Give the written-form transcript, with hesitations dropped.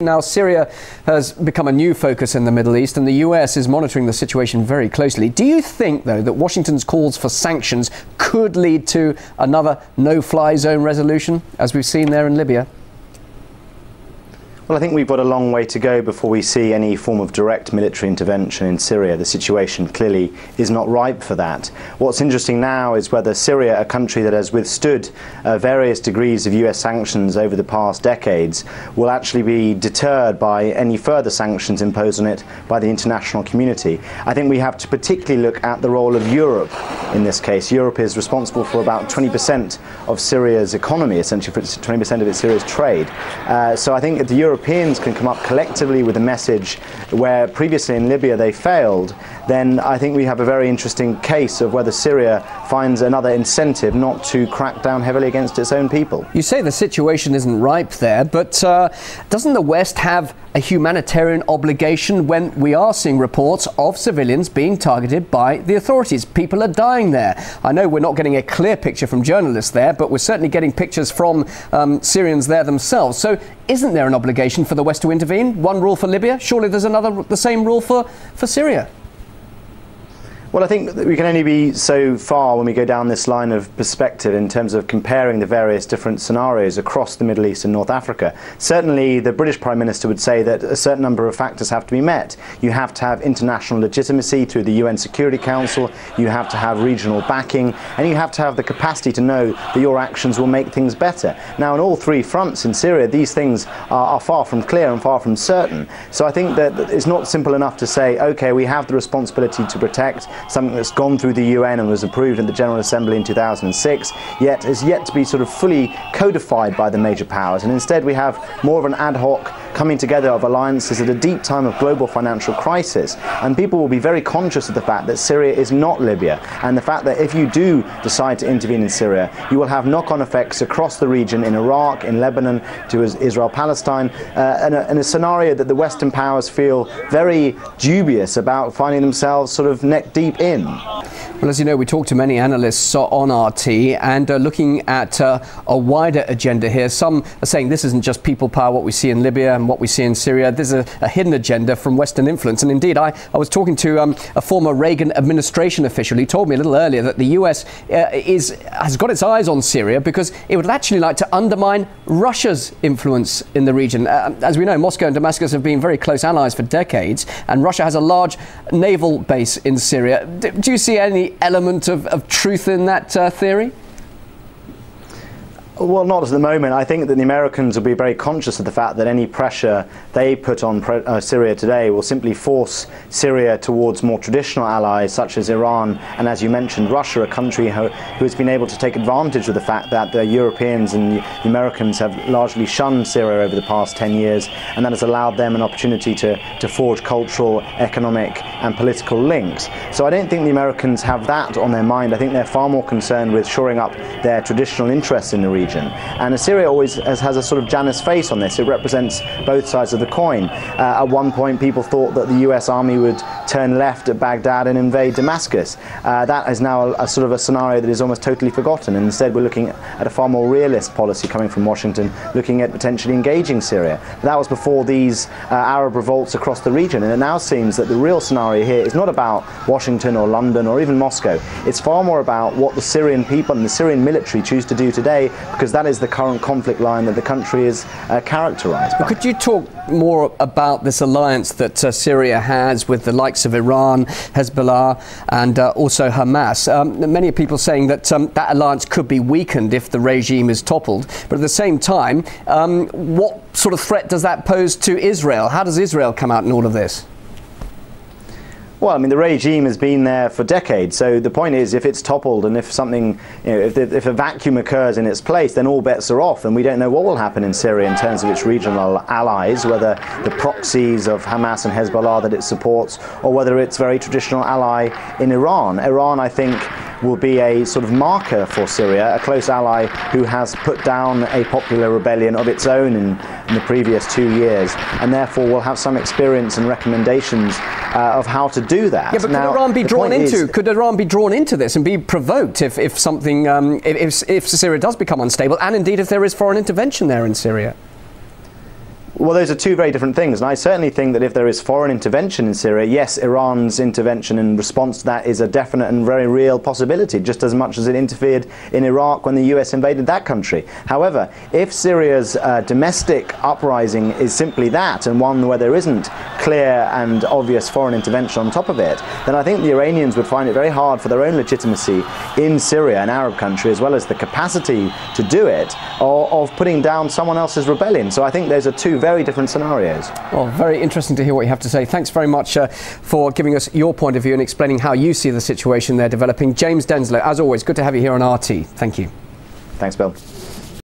Now, Syria has become a new focus in the Middle East, and the US is monitoring the situation very closely. Do you think, though, that Washington's calls for sanctions could lead to another no-fly zone resolution, as we've seen there in Libya? Well, I think we've got a long way to go before we see any form of direct military intervention in Syria. The situation clearly is not ripe for that. What's interesting now is whether Syria, a country that has withstood various degrees of US sanctions over the past decades, will actually be deterred by any further sanctions imposed on it by the international community. I think we have to particularly look at the role of Europe in this case. Europe is responsible for about 20% of Syria's economy, essentially for 20% of Syria's trade. So I think if the Europeans can come up collectively with a message where previously in Libya they failed, then I think we have a very interesting case of whether Syria finds another incentive not to crack down heavily against its own people. You say the situation isn't ripe there, but doesn't the West have a humanitarian obligation when we are seeing reports of civilians being targeted by the authorities? People are dying there. I know we're not getting a clear picture from journalists there, but we're certainly getting pictures from Syrians there themselves. So isn't there an obligation for the West to intervene? One rule for Libya? Surely there's the same rule for Syria. Well, I think that we can only be so far when we go down this line of perspective in terms of comparing the various different scenarios across the Middle East and North Africa. Certainly, the British Prime Minister would say that a certain number of factors have to be met. You have to have international legitimacy through the UN Security Council, you have to have regional backing, and you have to have the capacity to know that your actions will make things better. Now, on all three fronts in Syria, these things are far from clear and far from certain. So I think that it's not simple enough to say, OK, we have the responsibility to protect something that's gone through the UN and was approved in the General Assembly in 2006, yet is yet to be sort of fully codified by the major powers. And instead we have more of an ad hoc coming together of alliances at a deep time of global financial crisis. And people will be very conscious of the fact that Syria is not Libya, and the fact that if you do decide to intervene in Syria, you will have knock-on effects across the region, in Iraq, in Lebanon, to Israel-Palestine, and a scenario that the Western powers feel very dubious about finding themselves sort of neck deep in. Well, as you know, we talked to many analysts on RT and looking at a wider agenda here. Some are saying this isn't just people power, what we see in Libya and what we see in Syria. There's a hidden agenda from Western influence. And indeed, I was talking to a former Reagan administration official. He told me a little earlier that the US has got its eyes on Syria because it would actually like to undermine Russia's influence in the region. As we know, Moscow and Damascus have been very close allies for decades, and Russia has a large naval base in Syria. Do you see any element of truth in that theory? Well, not at the moment. I think that the Americans will be very conscious of the fact that any pressure they put on Syria today will simply force Syria towards more traditional allies such as Iran and, as you mentioned, Russia, a country who has been able to take advantage of the fact that the Europeans and the Americans have largely shunned Syria over the past 10 years, and that has allowed them an opportunity to forge cultural, economic and political links. So I don't think the Americans have that on their mind. I think they're far more concerned with shoring up their traditional interests in the region. And Syria always has a sort of Janus face on this. It represents both sides of the coin. At one point, people thought that the US army would turn left at Baghdad and invade Damascus. That is now a sort of a scenario that is almost totally forgotten. And instead, we're looking at a far more realist policy coming from Washington, looking at potentially engaging Syria. That was before these Arab revolts across the region. And it now seems that the real scenario here is not about Washington or London or even Moscow. It's far more about what the Syrian people and the Syrian military choose to do today, because that is the current conflict line that the country is characterized by. Could you talk more about this alliance that Syria has with the likes of Iran, Hezbollah and also Hamas? Many people saying that that alliance could be weakened if the regime is toppled, but at the same time, what sort of threat does that pose to Israel? How does Israel come out in all of this? Well, I mean, the regime has been there for decades. So the point is, if it's toppled and if something, if a vacuum occurs in its place, then all bets are off. And we don't know what will happen in Syria in terms of its regional allies, whether the proxies of Hamas and Hezbollah that it supports, or whether it's very traditional ally in Iran. Iran, I think, will be a sort of marker for Syria, a close ally who has put down a popular rebellion of its own in the previous 2 years, and therefore will have some experience and recommendations of how to do that. Yeah, but now, could Iran be drawn into this and be provoked if something, if Syria does become unstable, and indeed if there is foreign intervention there in Syria? Well, those are two very different things, and I certainly think that if there is foreign intervention in Syria, yes, Iran's intervention in response to that is a definite and very real possibility, just as much as it interfered in Iraq when the US invaded that country. However, if Syria's domestic uprising is simply that, and one where there isn't clear and obvious foreign intervention on top of it, then I think the Iranians would find it very hard for their own legitimacy in Syria, an Arab country, as well as the capacity to do it, of putting down someone else's rebellion. So I think those are two very different scenarios. Well, very interesting to hear what you have to say. Thanks very much for giving us your point of view and explaining how you see the situation there developing. James Denslow, as always, good to have you here on RT. Thank you. Thanks, Bill.